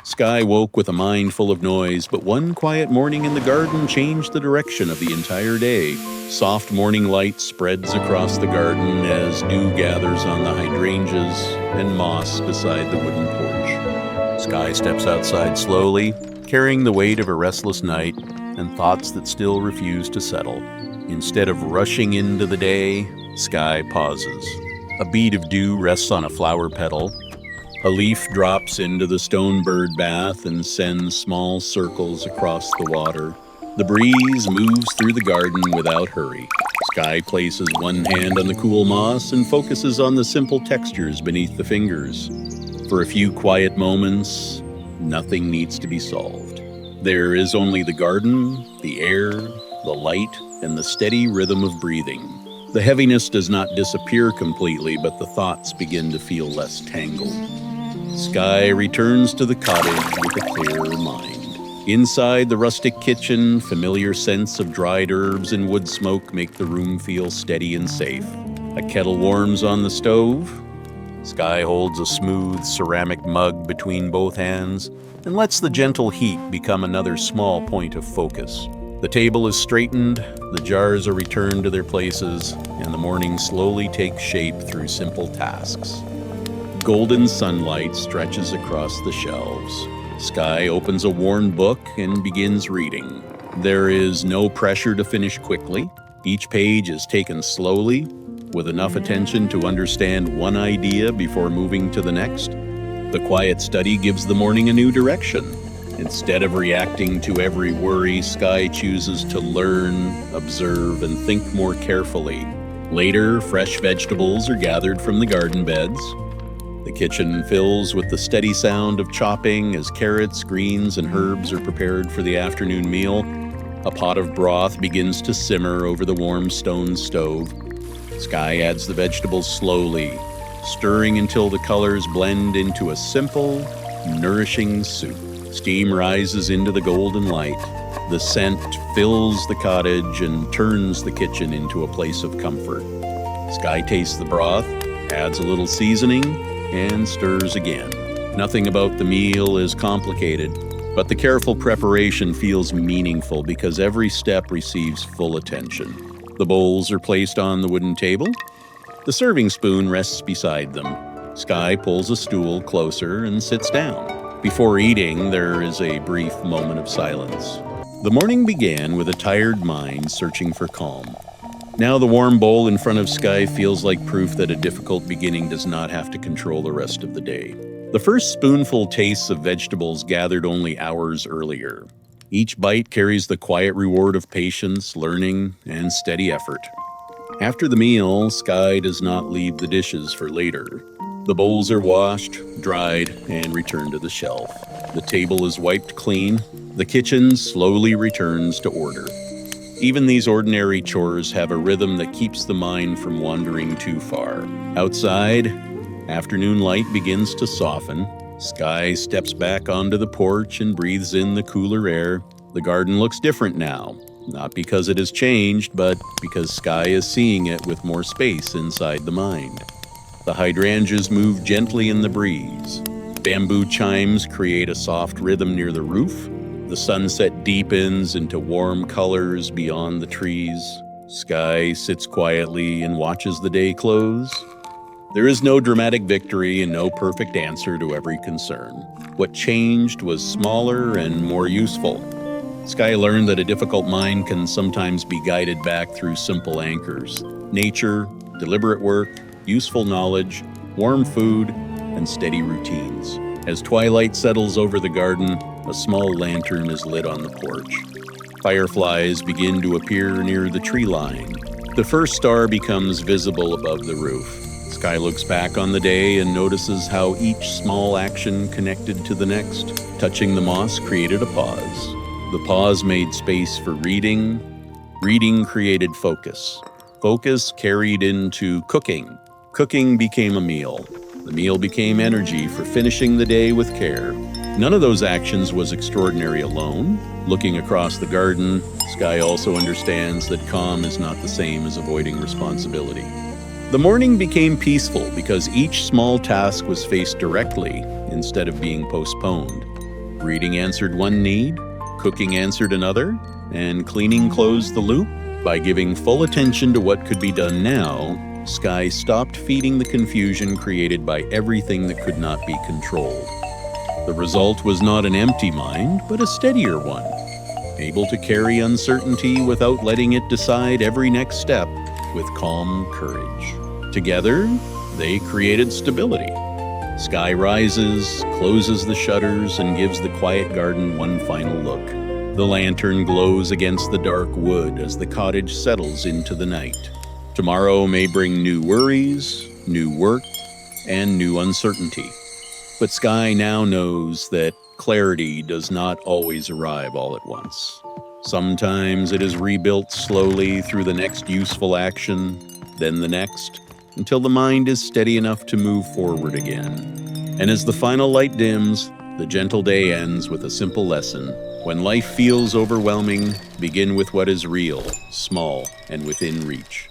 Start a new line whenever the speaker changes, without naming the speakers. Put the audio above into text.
Sky woke with a mind full of noise, but one quiet morning in the garden changed the direction of the entire day. Soft morning light spreads across the garden as dew gathers on the hydrangeas and moss beside the wooden porch. Sky steps outside slowly, carrying the weight of a restless night and thoughts that still refuse to settle. Instead of rushing into the day, Sky pauses. A bead of dew rests on a flower petal. A leaf drops into the stone bird bath and sends small circles across the water. The breeze moves through the garden without hurry. Sky places one hand on the cool moss and focuses on the simple textures beneath the fingers. For a few quiet moments, nothing needs to be solved. There is only the garden, the air, the light, and the steady rhythm of breathing. The heaviness does not disappear completely, but the thoughts begin to feel less tangled. Sky returns to the cottage with a clearer mind. Inside the rustic kitchen, familiar scents of dried herbs and wood smoke make the room feel steady and safe. A kettle warms on the stove. Sky holds a smooth ceramic mug between both hands and lets the gentle heat become another small point of focus. The table is straightened, the jars are returned to their places, and the morning slowly takes shape through simple tasks. Golden sunlight stretches across the shelves. Sky opens a worn book and begins reading. There is no pressure to finish quickly. Each page is taken slowly, with enough attention to understand one idea before moving to the next. The quiet study gives the morning a new direction. Instead of reacting to every worry, Sky chooses to learn, observe, and think more carefully. Later, fresh vegetables are gathered from the garden beds. The kitchen fills with the steady sound of chopping as carrots, greens, and herbs are prepared for the afternoon meal. A pot of broth begins to simmer over the warm stone stove. Sky adds the vegetables slowly, stirring until the colors blend into a simple, nourishing soup. Steam rises into the golden light. The scent fills the cottage and turns the kitchen into a place of comfort. Sky tastes the broth, adds a little seasoning, and stirs again. Nothing about the meal is complicated, but the careful preparation feels meaningful because every step receives full attention. The bowls are placed on the wooden table. The serving spoon rests beside them. Sky pulls a stool closer and sits down. Before eating, there is a brief moment of silence. The morning began with a tired mind searching for calm. Now the warm bowl in front of Sky feels like proof that a difficult beginning does not have to control the rest of the day. The first spoonful tastes of vegetables gathered only hours earlier. Each bite carries the quiet reward of patience, learning, and steady effort. After the meal, Sky does not leave the dishes for later. The bowls are washed, dried, and returned to the shelf. The table is wiped clean. The kitchen slowly returns to order. Even these ordinary chores have a rhythm that keeps the mind from wandering too far. Outside, afternoon light begins to soften. Sky steps back onto the porch and breathes in the cooler air. The garden looks different now, not because it has changed, but because Sky is seeing it with more space inside the mind. The hydrangeas move gently in the breeze. Bamboo chimes create a soft rhythm near the roof. The sunset deepens into warm colors beyond the trees. Sky sits quietly and watches the day close. There is no dramatic victory and no perfect answer to every concern. What changed was smaller and more useful. Sky learned that a difficult mind can sometimes be guided back through simple anchors: nature, deliberate work, useful knowledge, warm food, and steady routines. As twilight settles over the garden, a small lantern is lit on the porch. Fireflies begin to appear near the tree line. The first star becomes visible above the roof. Sky looks back on the day and notices how each small action connected to the next. Touching the moss created a pause. The pause made space for reading. Reading created focus. Focus carried into cooking. Cooking became a meal. The meal became energy for finishing the day with care. None of those actions was extraordinary alone. Looking across the garden, Sky also understands that calm is not the same as avoiding responsibility. The morning became peaceful because each small task was faced directly instead of being postponed. Reading answered one need, cooking answered another, and cleaning closed the loop. By giving full attention to what could be done now, Sky stopped feeding the confusion created by everything that could not be controlled. The result was not an empty mind, but a steadier one, able to carry uncertainty without letting it decide every next step with calm courage. Together, they created stability. Sky rises, closes the shutters, and gives the quiet garden one final look. The lantern glows against the dark wood as the cottage settles into the night. Tomorrow may bring new worries, new work, and new uncertainty. But Sky now knows that clarity does not always arrive all at once. Sometimes it is rebuilt slowly through the next useful action, then the next, until the mind is steady enough to move forward again. And as the final light dims, the gentle day ends with a simple lesson. When life feels overwhelming, begin with what is real, small, and within reach.